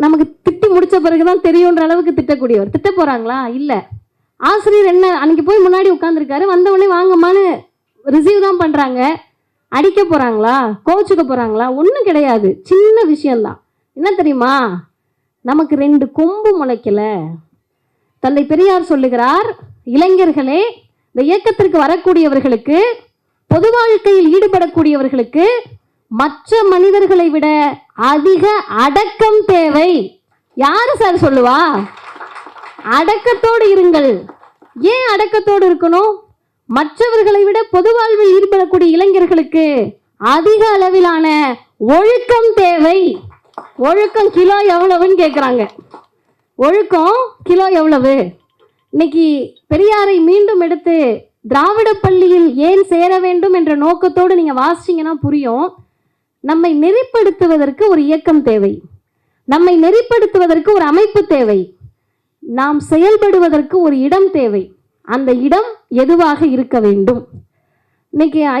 நமக்கு திட்டி முடிச்ச பிறகுதான் தெரியுன்ற அளவுக்கு திட்டக்கூடியவர். திட்ட போறாங்களா? இல்லை. ஆசிரியர் என்ன அன்னைக்கு போய் முன்னாடி உட்காந்துருக்காரு, வந்தவொடனே வாங்கம்மான்னு ரிசீவ் தான் பண்ணுறாங்க. அடிக்க போகிறாங்களா? கோச்சுக்க போகிறாங்களா? ஒன்றும் கிடையாது. சின்ன விஷயந்தான். என்ன தெரியுமா? நமக்கு 2 கொம்பு முளைக்கல. தந்தை பெரியார் சொல்லுகிறார், இளைஞர்களே, இந்த இயக்கத்திற்கு வரக்கூடியவர்களுக்கு, பொது வாழ்க்கையில் ஈடுபடக்கூடியவர்களுக்கு மற்ற மனிதர்களை விட அதிக அடக்கம் தேவை. யாரு சார் சொல்லுவா? அடக்கத்தோடு இருங்கள். ஏன் அடக்கத்தோடு இருக்கணும்? மற்றவர்களை விட பொது வாழ்வில் ஈடுபடக்கூடிய இளைஞர்களுக்கு அதிக அளவிலான ஒழுக்கம் தேவை. ஒழுக்கம் கிலோ எவ்வளவுன்னு கேட்குறாங்க. ஒழுக்கம் கிலோ எவ்வளவு? இன்னைக்கு பெரியாரை மீண்டும் எடுத்து திராவிட பள்ளியில் ஏன் சேர வேண்டும் என்ற நோக்கத்தோடு நீங்க வாசிச்சீங்கன்னா புரியும். நம்மை நெறிப்படுத்துவதற்கு ஒரு இயக்கம் தேவை, நம்மை நெறிப்படுத்துவதற்கு ஒரு அமைப்பு தேவை, நாம் செயல்படுவதற்கு ஒரு இடம் தேவை. அந்த இடம் எதுவாக இருக்க வேண்டும்? இன்னைக்கு ஐயா